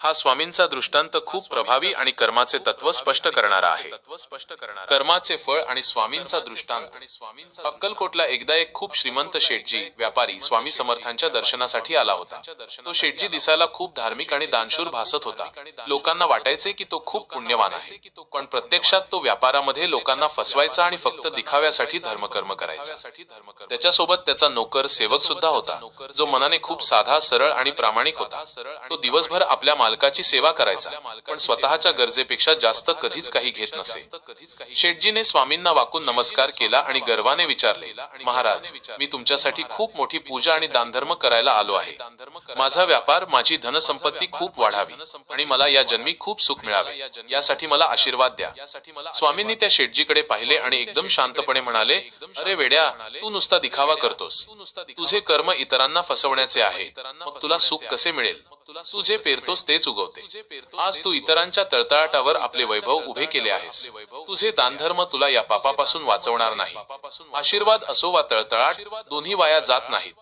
हा स्वामींचा दृष्टांत खूप प्रभावी आणि कर्माचे तत्व स्पष्ट करणारा आहे। कर्माचे फळ आणि स्वामींचा दृष्टांत। अक्कलकोटला एकदा एक खूप श्रीमंत शेठजी व्यापारी स्वामी समर्थांच्या दर्शनासाठी आला होता। तो शेठजी दिसायला खूप धार्मिक आणि दानशूर भासत होता। लोकांना वाटायचे की तो खूप पुण्यवान आहे, पण प्रत्यक्षात तो व्यापारामध्ये लोकांना फसवायचा आणि फक्त दिखाव्यासाठी धर्मकर्म करायचा। त्याच्यासोबत त्याचा नोकर सेवक सुद्धा होता, जो मनाने खूप साधा, सरळ आणि प्रामाणिक होता। तो दिवसभर आपल्या मालकाची सेवा करायचा, पण स्वतःच्या गरजेपेक्षा जास्त कधीच काही घेत नसे। शेठजीने स्वामींना वाकून नमस्कार केला आणि गर्वाने विचारले, महाराज, मी तुमच्यासाठी खूप मोठी पूजा आणि दानधर्म करायला आलो आहे। माझा व्यापार, माझी धनसंपत्ती खूप वाढावी आणि मला या जन्मी खूप सुख मिळावे, यासाठी मला आशीर्वाद द्या। स्वामींनी त्या शेठजीकडे पाहिले आणि एकदम शांतपणे म्हणाले, अरे वेड्या, तू नुसता दिखावा करतोस। तुझे कर्म इतरांना फसवण्याचे आहे, मग तुला सुख कसे मिळेल? तू जे पेरतोस तेच उगवते। आज तू इतरांच्या तळतळाटावर आपले वैभव उभे केले आहेस। तुझे दानधर्म तुला या पापापासून वाचवणार नाही। आशीर्वाद असो वा तळतळाट, दोन्ही वाया जात नाहीत।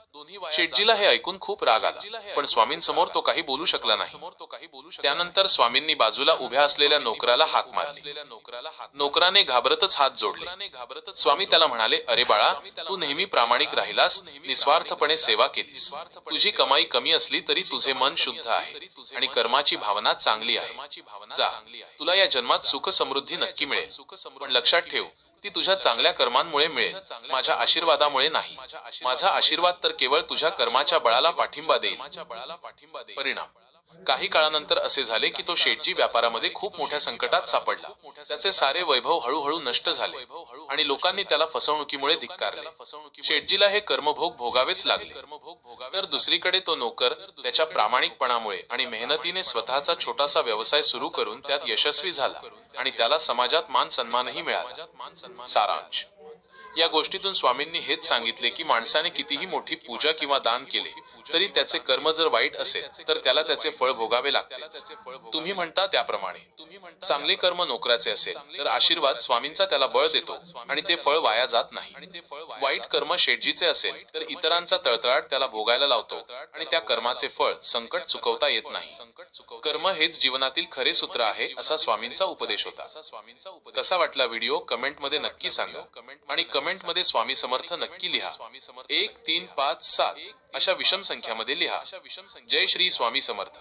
शेठजीला हे ऐकून खूप राग आला, पण स्वामींसमोर तो काही बोलू शकला नाही। त्यानंतर स्वामींनी बाजूला उभ्या असलेल्या नोकराला हाक मारली। नोकराने घाबरतच हात जोडले। स्वामी त्याला म्हणाले, अरे बाळा, तू नेहमी प्रामाणिक राहिलास, निस्वार्थपणे सेवा केलीस। तुझी कमाई कमी असली तरी तुझे मन शुद्ध आहे आणि कर्माची भावना चांगली आहे। जा, तुला या जन्मात सुख समृद्धी नक्की मिळेल, पण लक्षात ठेव, ती तुझ्या चांगल्या कर्मांमुळे मिळेल, माझ्या आशीर्वादामुळे नाही। माझा आशीर्वाद तर केवळ तुझ्या कर्माच्या बळाला पाठिंबा देईल। परिणाम, काही काळानंतर असे झाले की तो शेठजी व्यापारामध्ये खूप मोठ्या संकटात सापडला। त्याचे सारे वैभव हळूहळू नष्ट झाले आणि लोकांनी त्याला फसवणुकीमुळे धिक्कारले। शेठजीला हे कर्मभोग भोगावेच लागले। तर दुसरीकडे तो नोकर त्याच्या प्रामाणिकपणामुळे आणि मेहनतीने स्वतःचा छोटासा व्यवसाय सुरू करून त्यात यशस्वी झाला आणि त्याला समाजात मान सन्मानही मिळाला। सारांश, या गोष्टीतून स्वामींनी हेच सांगितले की माणसाने कितीही मोठी पूजा किंवा दान केले तरी त्याचे कर्म जर वाईट असेल तर त्याला त्याचे फळ भोगावे लागते। तुम्ही म्हणता त्याप्रमाणे चांगले कर्म नोकराचे असेल तर आशीर्वाद स्वामींचा त्याला बळ देतो आणि ते फळ वाया जात नाही। वाईट कर्म शेठजीचे असेल तर इतरांचा तळतळाट त्याला भोगायला लावतो आणि त्या कर्माचे फळ संकट चुकवता येत नाही। कर्म हेच जीवनातील खरे सूत्र आहे, असा स्वामींचा उपदेश होता। कसा वाटला व्हिडिओ कमेंट मध्ये नक्की सांगा आणि कमेंट मध्ये स्वामी समर्थ नक्की लिहा। 1 3 5 7 अशा विषम संख्यामध्ये लिहा। जय श्री स्वामी समर्थ।